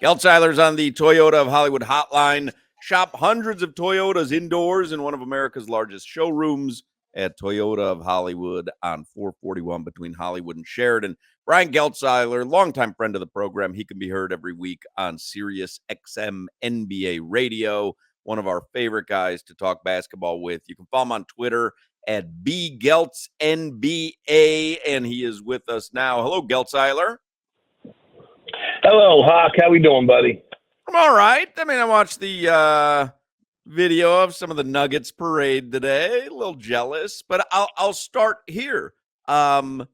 Geltzeiler's on the Toyota of Hollywood hotline. Shop hundreds of Toyotas indoors in one of America's largest showrooms at Toyota of Hollywood on 441 between Hollywood and Sheridan. Brian Geltzeiler, longtime friend of the program. He can be heard every week on Sirius XM NBA Radio. One of our favorite guys to talk basketball with. You can follow him on Twitter at bgeltzNBA, and he is with us now. Hello, Geltzeiler. Hello, Hoch. How we doing, buddy? I'm all right. I mean, I watched the video of some of the Nuggets parade today. A little jealous, but I'll start here. The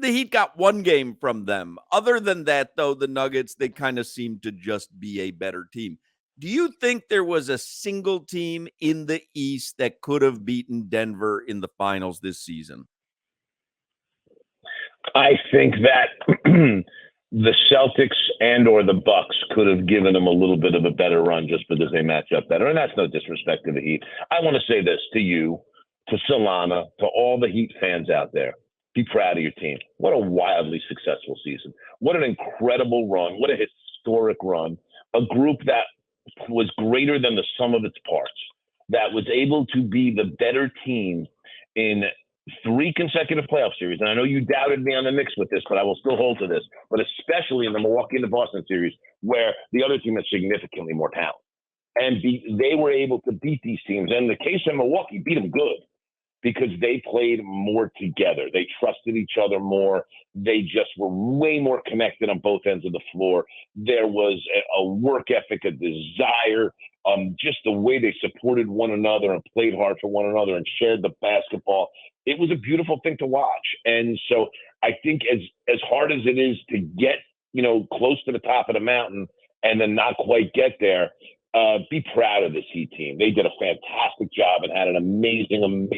Heat got one game from them. Other than that, though, the Nuggets, they kind of seem to just be a better team. Do you think there was a single team in the East that could have beaten Denver in the finals this season? I think that the Celtics and or the Bucks could have given them a little bit of a better run just because they match up better. And that's no disrespect to the Heat. I want to say this to you, to Solana, to all the Heat fans out there. Be proud of your team. What a wildly successful season. What an incredible run. What a historic run. A group that was greater than the sum of its parts, that was able to be the better team in 3 consecutive playoff series. And I know you doubted me on the Knicks with this, but I will still hold to this. But especially in the Milwaukee and the Boston series, where the other team has significantly more talent. And they were able to beat these teams. And in the case of Milwaukee, beat them good because they played more together. They trusted each other more. They just were way more connected on both ends of the floor. There was a work ethic, a desire, just the way they supported one another and played hard for one another and shared the basketball. It was a beautiful thing to watch. And so I think as hard as it is to get, close to the top of the mountain and then not quite get there, be proud of this Heat team. They did a fantastic job and had an amazing and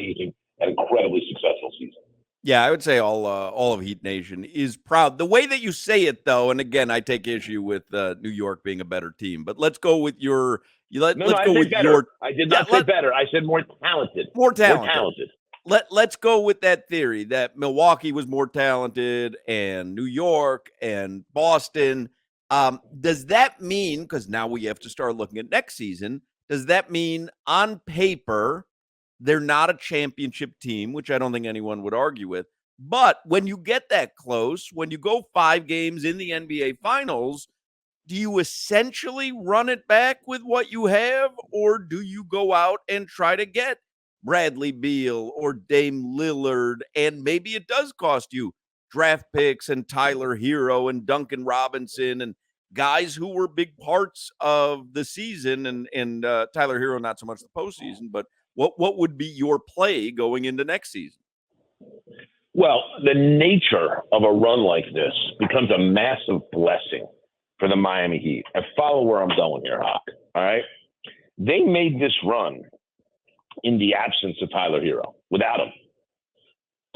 incredibly successful season. Yeah, I would say all of Heat Nation is proud. The way that you say it, though, and again, I take issue with New York being a better team, but let's go with your. I did not say better. I said more talented. More talented. Let's go with that theory that Milwaukee was more talented and New York and Boston. Does that mean, because now we have to start looking at next season, does that mean on paper they're not a championship team, which I don't think anyone would argue with, but when you get that close, when you go 5 games in the NBA Finals, do you essentially run it back with what you have, or do you go out and try to get Bradley Beal or Dame Lillard, and maybe it does cost you draft picks and Tyler Herro and Duncan Robinson and guys who were big parts of the season, and Tyler Herro not so much the postseason, but what would be your play going into next season? Well, the nature of a run like this becomes a massive blessing for the Miami Heat. I follow where I'm going here, Hoch. All right? They made this run in the absence of Tyler Herro, without him.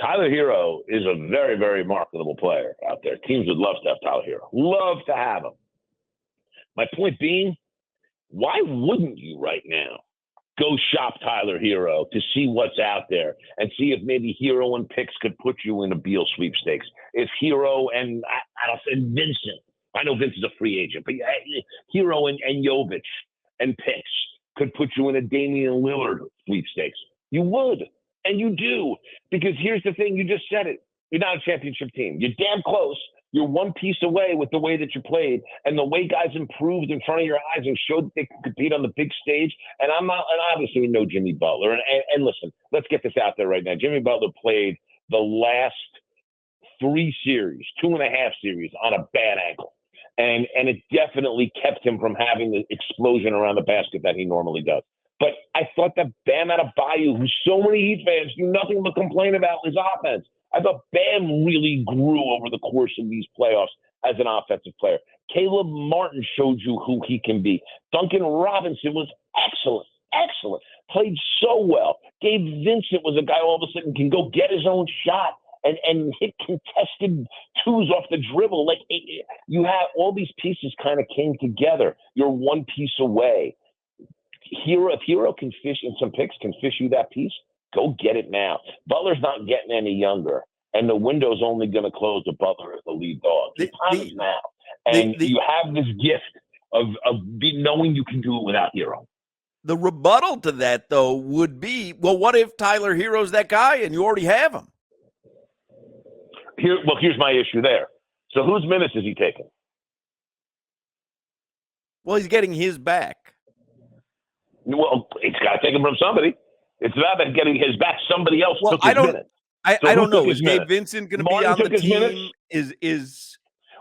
Tyler Herro is a very, very marketable player out there. Teams would love to have Tyler Herro. Love to have him. My point being, why wouldn't you right now go shop Tyler Herro to see what's out there and see if maybe Herro and picks could put you in a Beal sweepstakes? If Herro and Vincent, I know Vince is a free agent, but Herro and Jovic and picks could put you in a Damian Lillard sweepstakes. You would, and you do, because here's the thing, you just said it. You're not a championship team. You're damn close. You're one piece away with the way that you played and the way guys improved in front of your eyes and showed that they could compete on the big stage. And obviously we know Jimmy Butler. And listen, let's get this out there right now. Jimmy Butler played the last 3 series, 2.5 series on a bad ankle. And it definitely kept him from having the explosion around the basket that he normally does. But I thought that Bam Adebayo, who so many Heat fans do nothing but complain about his offense, I thought Bam really grew over the course of these playoffs as an offensive player. Caleb Martin showed you who he can be. Duncan Robinson was excellent, played so well. Gabe Vincent was a guy all of a sudden can go get his own shot and hit contested 2s off the dribble. Like you have all these pieces kind of came together. You're one piece away. If Herro can fish and some picks can fish you that piece, go get it now. Butler's not getting any younger, and the window's only going to close to Butler as the lead dog. The time is now. And you have this gift of knowing you can do it without Herro. The rebuttal to that, though, would be, well, what if Tyler Herro's that guy and you already have him? Here's my issue there. So whose minutes is he taking? Well, he's getting his back. Well, it's got to take him from somebody. It's not about getting his back. Somebody else took his minutes. I don't know. Is Gabe Vincent going to be on the team?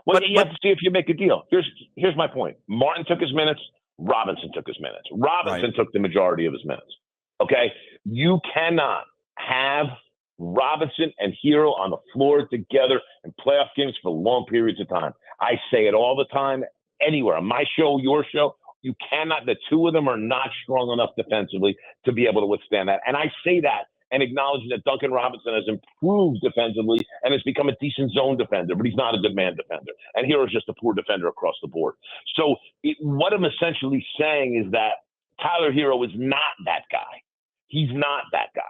Well, you have to see if you make a deal. Here's my point. Martin took his minutes. Robinson took his minutes. Robinson took the majority of his minutes. Okay? You cannot have Robinson and Herro on the floor together in playoff games for long periods of time. I say it all the time, anywhere. On my show, your show, you cannot. The two of them are not strong enough defensively to be able to withstand that. And I say that and acknowledging that Duncan Robinson has improved defensively and has become a decent zone defender, but he's not a good man defender. And Herro's just a poor defender across the board. So what I'm essentially saying is that Tyler Herro is not that guy. He's not that guy.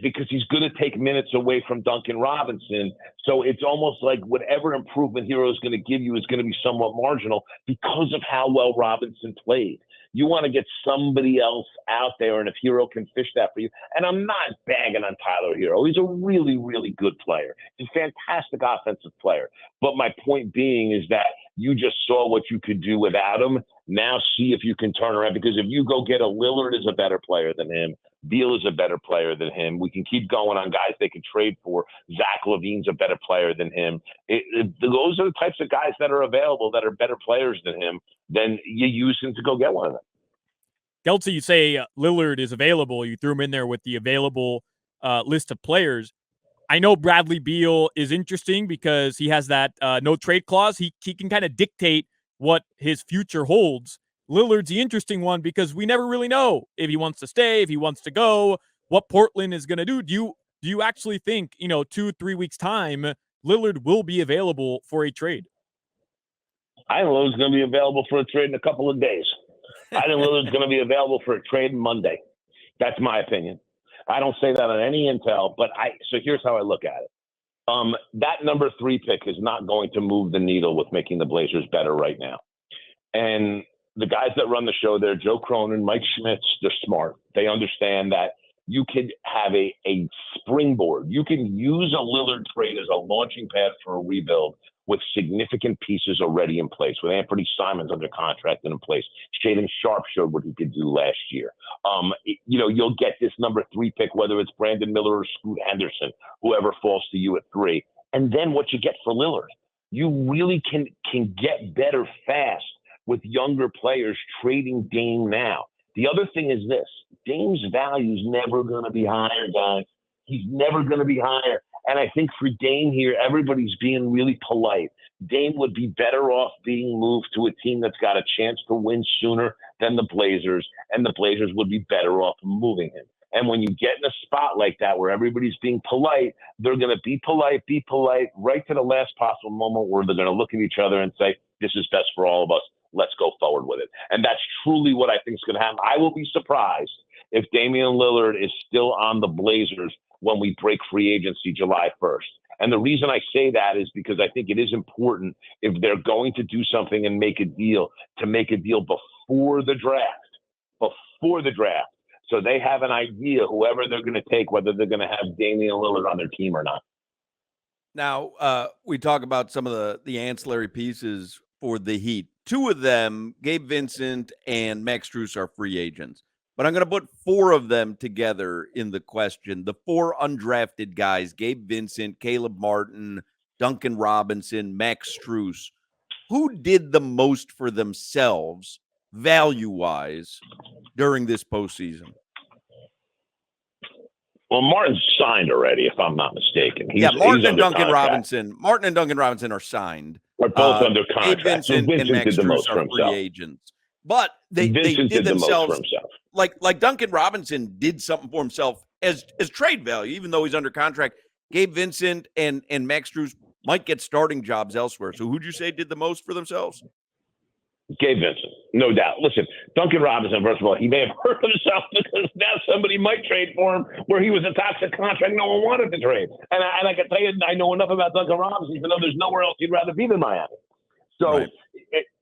Because he's going to take minutes away from Duncan Robinson. So it's almost like whatever improvement Herro is going to give you is going to be somewhat marginal because of how well Robinson played. You want to get somebody else out there, and if Herro can fish that for you. And I'm not bagging on Tyler Herro. He's a really, really good player. He's a fantastic offensive player. But my point being is that you just saw what you could do without him. Now see if you can turn around. Because if you go get a Lillard is a better player than him, Beal is a better player than him. We can keep going on guys they can trade for. Zach LaVine's a better player than him. Those are the types of guys that are available that are better players than him. Then you use him to go get one of them. Geltzy, you say Lillard is available. You threw him in there with the available list of players. I know Bradley Beal is interesting because he has that no trade clause. He can kind of dictate what his future holds. Lillard's the interesting one because we never really know if he wants to stay, if he wants to go, what Portland is going to do. Do you actually think, 2-3 weeks time, Lillard will be available for a trade? I think Lillard's going to be available for a trade in a couple of days. I think Lillard's going to be available for a trade Monday. That's my opinion. I don't say that on any intel, but so here's how I look at it. That number 3 pick is not going to move the needle with making the Blazers better right now. And the guys that run the show there, Joe Cronin, Mike Schmitz, they're smart. They understand that you could have a springboard. You can use a Lillard trade as a launching pad for a rebuild with significant pieces already in place, with Anthony Simons under contract and in place. Shaedon Sharp showed what he could do last year. You'll get this number 3 pick, whether it's Brandon Miller or Scoot Henderson, whoever falls to you at 3. And then what you get for Lillard, you really can get better fast with younger players trading Dame now. The other thing is this: Dame's value is never going to be higher, guys. He's never going to be higher. And I think for Dame here, everybody's being really polite. Dame would be better off being moved to a team that's got a chance to win sooner than the Blazers, and the Blazers would be better off moving him. And when you get in a spot like that where everybody's being polite, they're going to be polite, right to the last possible moment where they're going to look at each other and say, this is best for all of us. Let's go forward with it. And that's truly what I think is going to happen. I will be surprised if Damian Lillard is still on the Blazers when we break free agency July 1st. And the reason I say that is because I think it is important, if they're going to do something and make a deal, to make a deal before the draft. So they have an idea, whoever they're going to take, whether they're going to have Damian Lillard on their team or not. Now, we talk about some of the ancillary pieces for the Heat. 2 of them, Gabe Vincent and Max Strus, are free agents. But I'm going to put 4 of them together in the question. The 4 undrafted guys: Gabe Vincent, Caleb Martin, Duncan Robinson, Max Strus. Who did the most for themselves, value-wise, during this postseason? Well, Martin's signed already, if I'm not mistaken. Martin and Duncan Robinson are signed. Are both under contract. Gabe Vincent and Max Strus are free agents. But they did themselves, like Duncan Robinson did something for himself as trade value, even though he's under contract. Gabe Vincent and Max Strus might get starting jobs elsewhere. So who'd you say did the most for themselves? Gabe Vincent, no doubt. Listen, Duncan Robinson, first of all, he may have hurt himself because now somebody might trade for him where he was a toxic contract no one wanted to trade. And I can tell you, I know enough about Duncan Robinson, even though there's nowhere else he'd rather be than Miami. So, Right.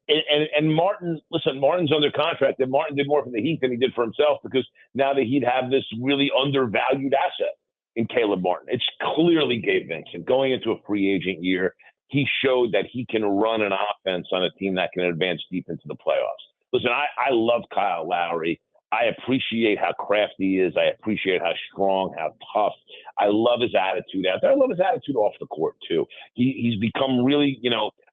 and Martin, listen, Martin's under contract, and Martin did more for the Heat than he did for himself because now the Heat have this really undervalued asset in Caleb Martin. It's clearly Gabe Vincent. Going into a free agent year, he showed that he can run an offense on a team that can advance deep into the playoffs. Listen, I love Kyle Lowry. I appreciate how crafty he is. I appreciate how strong, how tough. I love his attitude out there. I love his attitude off the court, too. He's become really,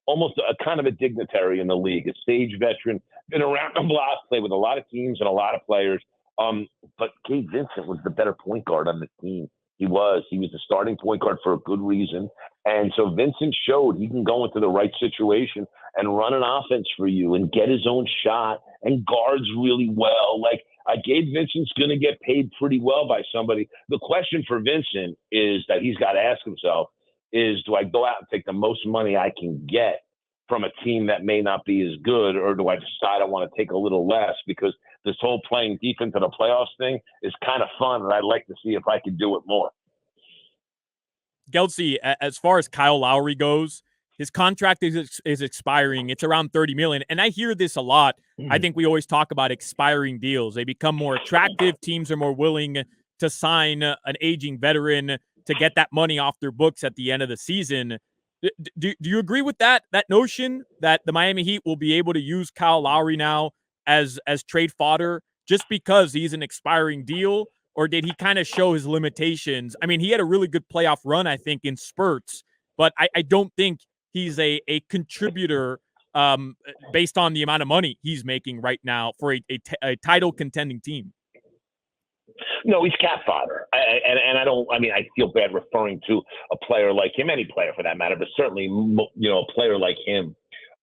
almost a kind of a dignitary in the league, a stage veteran, been around the block, played with a lot of teams and a lot of players. But Gabe Vincent was the better point guard on the team. He was the starting point guard for a good reason. And so Vincent showed he can go into the right situation and run an offense for you and get his own shot and guards really well. Like, Gabe Vincent's going to get paid pretty well by somebody. The question for Vincent is that he's got to ask himself is, do I go out and take the most money I can get from a team that may not be as good, or do I decide I want to take a little less because this whole playing deep into the playoffs thing is kind of fun, and I'd like to see if I can do it more. Geltzy, as far as Kyle Lowry goes, his contract is expiring. It's around $30 million. And I hear this a lot. I think we always talk about expiring deals. They become more attractive. Teams are more willing to sign an aging veteran to get that money off their books at the end of the season. Do you agree with that notion that the Miami Heat will be able to use Kyle Lowry now as trade fodder just because he's an expiring deal? Or did he kind of show his limitations? I mean, he had a really good playoff run, I think, in spurts, but I don't think he's a contributor based on the amount of money he's making right now for a title contending team. No, he's cap fodder. I feel bad referring to a player like him, any player for that matter, but certainly, a player like him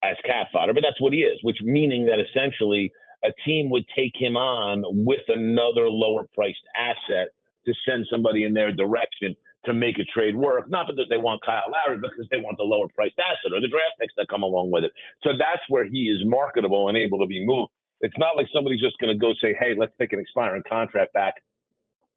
as cap fodder. But that's what he is, which meaning that essentially a team would take him on with another lower priced asset to send somebody in their direction to make a trade work, not because they want Kyle Lowry, but because they want the lower priced asset or the draft picks that come along with it. So that's where he is marketable and able to be moved. It's not like somebody's just going to go say, hey, let's take an expiring contract back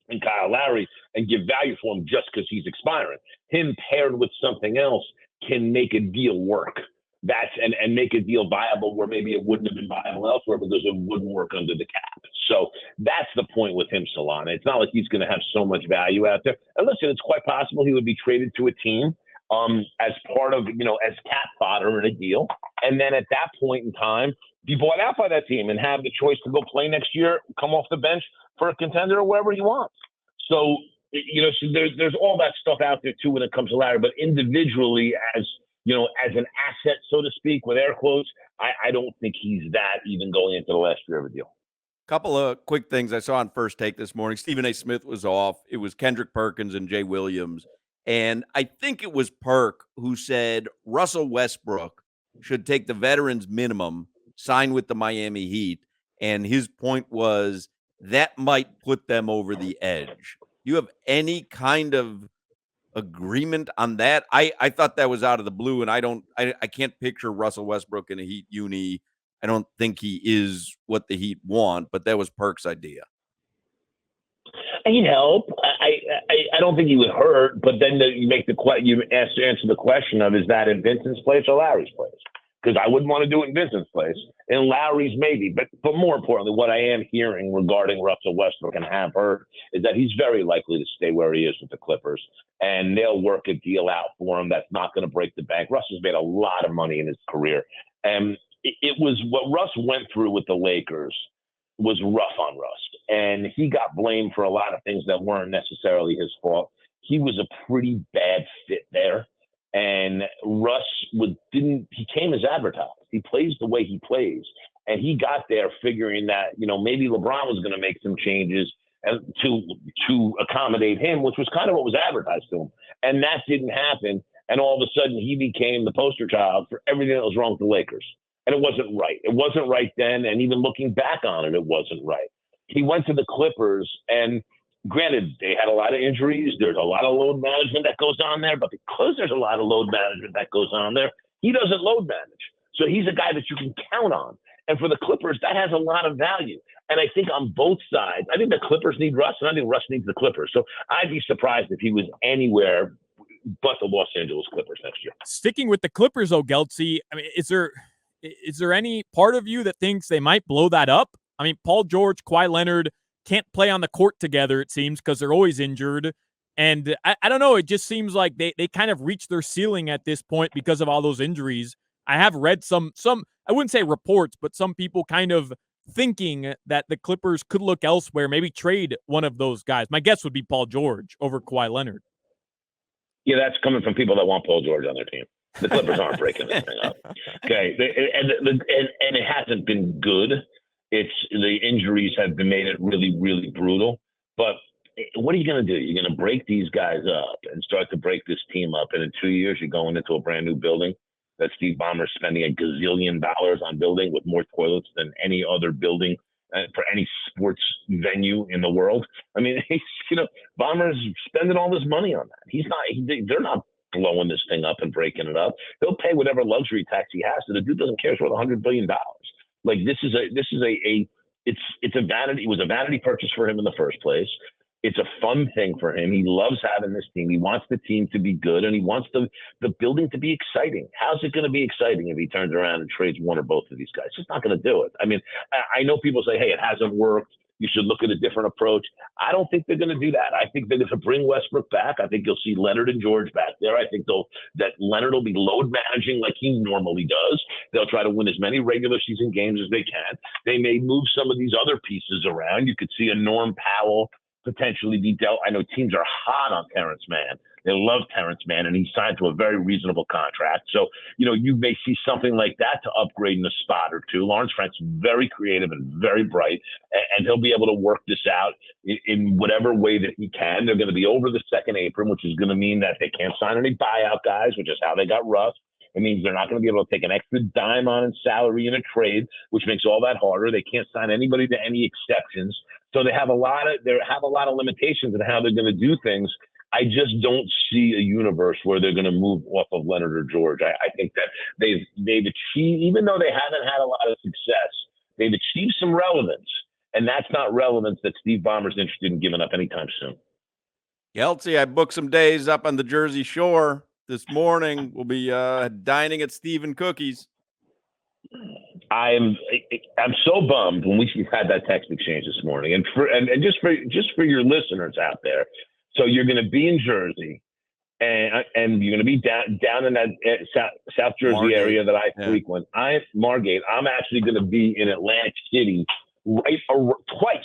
in Kyle Lowry and give value for him just because he's expiring. Him paired with something else can make a deal work. And make a deal viable where maybe it wouldn't have been viable elsewhere because it wouldn't work under the cap. So that's the point with him, Solana. It's not like he's going to have so much value out there. And listen, it's quite possible he would be traded to a team as part of, as cap fodder in a deal. And then at that point in time, be bought out by that team and have the choice to go play next year, come off the bench for a contender or wherever he wants. So, so there's all that stuff out there too when it comes to Larry, but individually as an asset, so to speak, with air quotes, I don't think he's that even going into the last year of a deal. Couple of quick things I saw on First Take this morning. Stephen A. Smith was off. It was Kendrick Perkins and Jay Williams. And I think it was Perk who said Russell Westbrook should take the veterans minimum, sign with the Miami Heat. And his point was that might put them over the edge. Do you have any kind of agreement on that? I thought that was out of the blue, and I can't picture Russell Westbrook in a Heat uni. I don't think he is what the Heat want, but that was Perk's idea. He'd help. I don't think he would hurt, but then you answer the question of, is that in Vincent's place or Larry's place? Because I wouldn't want to do it in Vincent's place. In Larry's, maybe. But more importantly, what I am hearing regarding Russell Westbrook and have heard is that he's very likely to stay where he is with the Clippers. And they'll work a deal out for him that's not going to break the bank. Russ has made a lot of money in his career. And it was what Russ went through with the Lakers was rough on Russ. And he got blamed for a lot of things that weren't necessarily his fault. He was a pretty bad fit there. And Russ he came as advertised. He plays the way he plays. And he got there figuring that, maybe LeBron was going to make some changes to accommodate him, which was kind of what was advertised to him. And that didn't happen. And all of a sudden he became the poster child for everything that was wrong with the Lakers. And it wasn't right. It wasn't right then. And even looking back on it, it wasn't right. He went to the Clippers, and granted, they had a lot of injuries. There's a lot of load management that goes on there. But because there's a lot of load management that goes on there, he doesn't load manage. So he's a guy that you can count on. And for the Clippers, that has a lot of value. And I think on both sides, I think the Clippers need Russ, and I think Russ needs the Clippers. So I'd be surprised if he was anywhere but the Los Angeles Clippers next year. Sticking with the Clippers, though, Geltzy, I mean, is there any part of you that thinks they might blow that up? I mean, Paul George, Kawhi Leonard can't play on the court together, it seems, because they're always injured. And I don't know, it just seems like they kind of reached their ceiling at this point because of all those injuries. I have read some I wouldn't say reports, but some people kind of thinking that the Clippers could look elsewhere, maybe trade one of those guys. My guess would be Paul George over Kawhi Leonard. Yeah, that's coming from people that want Paul George on their team. The Clippers aren't breaking this thing up. Okay, and it hasn't been good. It's the injuries have been made it really, really brutal. But what are you going to do? You're going to break these guys up and start to break this team up. And in 2 years, you're going into a brand new building that Steve Ballmer's spending $1 gazillion on building with more toilets than any other building for any sports venue in the world. I mean, Ballmer's spending all this money on that. They're not blowing this thing up and breaking it up. He'll pay whatever luxury tax he has to. The dude doesn't care. It's worth $100 billion. Like it's a vanity. It was a vanity purchase for him in the first place. It's a fun thing for him. He loves having this team. He wants the team to be good, and he wants the building to be exciting. How's it going to be exciting if he turns around and trades one or both of these guys? He's not going to do it. I mean, I know people say, hey, it hasn't worked. You should look at a different approach. I don't think they're going to do that. I think they're going to bring Westbrook back. I think you'll see Leonard and George back there. I think that Leonard will be load managing like he normally does. They'll try to win as many regular season games as they can. They may move some of these other pieces around. You could see a Norm Powell potentially be dealt. I know teams are hot on Terrence Mann. They love Terrence Mann, and he signed to a very reasonable contract. So, you may see something like that to upgrade in a spot or two. Lawrence Frank's very creative and very bright, and he'll be able to work this out in whatever way that he can. They're going to be over the second apron, which is going to mean that they can't sign any buyout guys, which is how they got Russ. It means they're not going to be able to take an extra dime on in salary in a trade, which makes all that harder. They can't sign anybody to any exceptions. So they have a lot of limitations in how they're going to do things. I just don't see a universe where they're going to move off of Leonard or George. I think that they've achieved, even though they haven't had a lot of success, they've achieved some relevance, and that's not relevance that Steve Ballmer's interested in giving up anytime soon. Geltzy, I booked some days up on the Jersey Shore this morning. We'll be dining at Steve and Cookies. I'm so bummed when we had that text exchange this morning, and just for your listeners out there. So you're going to be in Jersey, and you're going to be down in that South Jersey Margate area that I frequent. Margate. I'm actually going to be in Atlantic City twice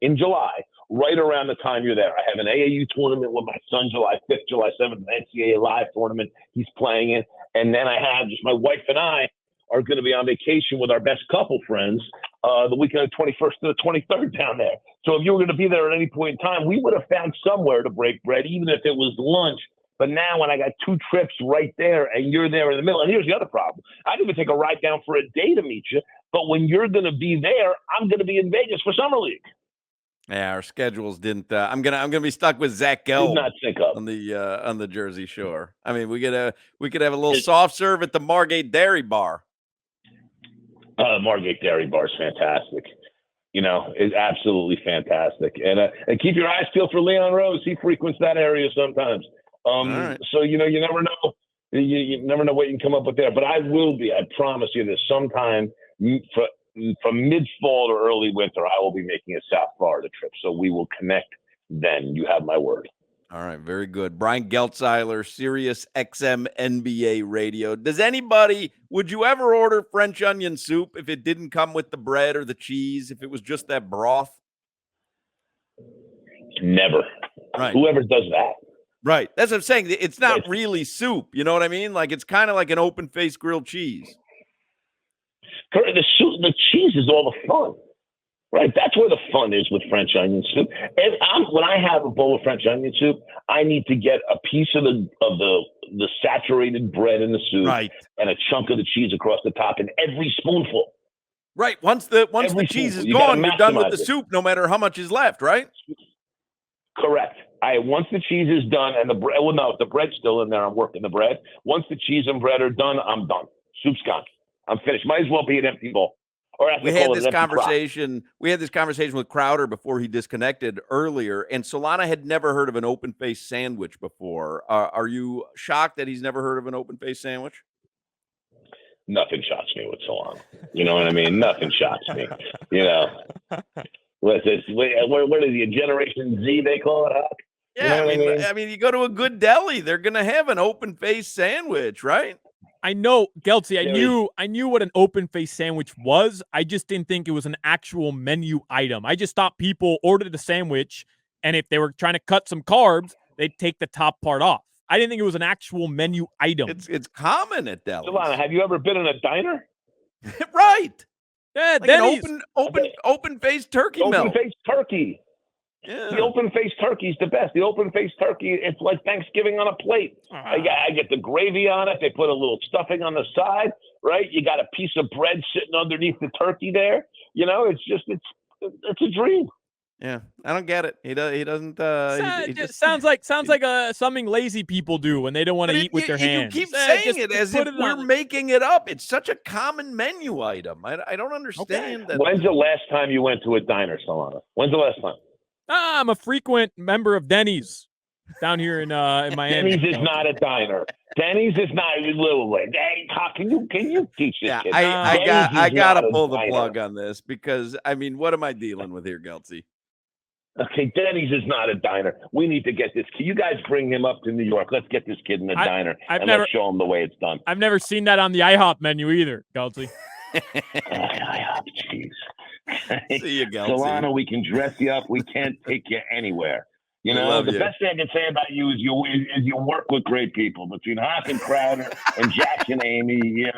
in July, right around the time you're there. I have an AAU tournament with my son July 5th, July 7th, an NCAA Live tournament. He's playing it. And then I have just my wife and I are going to be on vacation with our best couple friends the weekend of the 21st to the 23rd down there. So if you were going to be there at any point in time, we would have found somewhere to break bread, even if it was lunch. But now when I got two trips right there and you're there in the middle, and here's the other problem. I'd even take a ride down for a day to meet you. But when you're going to be there, I'm going to be in Vegas for Summer League. Yeah, our schedules didn't. I'm gonna be stuck with Zach Gelb not sync up on the Jersey Shore. I mean, we could have a little soft serve at the Margate Dairy Bar. Margate Dairy Bar is fantastic. It's absolutely fantastic. And keep your eyes peeled for Leon Rose. He frequents that area sometimes. Right. So you never know. You never know what you can come up with there. But I will be. I promise you this. Sometime from mid-fall to early winter, I will be making a South Florida trip. So we will connect then. You have my word. All right, very good. Brian Geltzeiler, Sirius XM NBA Radio. Would you ever order French onion soup if it didn't come with the bread or the cheese, if it was just that broth? Never. Right. Whoever does that. Right. That's what I'm saying. It's not really soup. You know what I mean? Like, it's kind of like an open-faced grilled cheese. Correct. The cheese is all the fun. Right, that's where the fun is with French onion soup. And when I have a bowl of French onion soup, I need to get a piece of the saturated bread in the soup, right, and a chunk of the cheese across the top in every spoonful. Right. Once the cheese is gone, you're done with the soup, no matter how much is left. Right. Correct. Once the cheese is done and the bread. Well, no, if the bread's still in there, I'm working the bread. Once the cheese and bread are done, I'm done. Soup's gone. I'm finished. Might as well be an empty bowl. Or as We they had call it, this an empty crock. conversation. We had this conversation with Crowder before he disconnected earlier, and Solana had never heard of an open face sandwich before. Are you shocked that he's never heard of an open face sandwich? Nothing shocks me with Solana. You know what I mean? Nothing shocks me. You know, what's this? What is he? Generation Z? They call it, Huck? Yeah, You know what I mean, you go to a good deli, they're gonna have an open face sandwich, right? I know, Geltzy, There I knew what an open face sandwich was. I just didn't think it was an actual menu item. I just thought people ordered a sandwich, and if they were trying to cut some carbs, they'd take the top part off. I didn't think it was an actual menu item. It's common at delis. Solana, have you ever been in a diner? Right. Yeah, Like Denny's. an open face turkey melt. Open-faced turkey. Yeah. The open-faced turkey is the best. The open-faced turkey, it's like Thanksgiving on a plate. I get the gravy on it. They put a little stuffing on the side, right? You got a piece of bread sitting underneath the turkey there. You know, it's a dream. Yeah, I don't get it. He doesn't. He just sounds like something lazy people do when they don't want to eat with their hands. You keep saying Just it as put if it we're on. making it up. It's such a common menu item. I don't understand that. When's the last time you went to a diner, Solana? When's the last time? I'm a frequent member of Denny's down here in Miami. Denny's is not a diner. Dennyys is not a little way. Hey, can you teach this Yeah, kid? I gotta not a pull the diner. plug on this because I mean, what am I dealing with here, Geltzy? Okay, Denny's is not a diner. We need to get this kid. You guys bring him up to New York. Let's get this kid in a diner let's show him the way it's done. I've never seen that on the IHOP menu either, Geltzy. Jeez. See you, Geltzy. Solana, we can dress you up. We can't take you anywhere. You We know, love the you. best thing I can say about you is you work with great people between Hoch and Crowder and Jack and Amy. You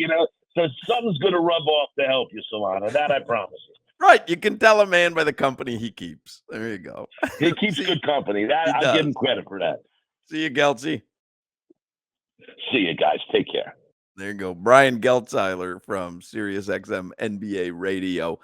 know, so something's going to rub off to help you, Solana. That I promise you. Right, you can tell a man by the company he keeps. There you go. He keeps good company. That I'll give him credit for that. See you, Geltzy. See you guys. Take care. There you go. Brian Geltzeiler from SiriusXM NBA Radio.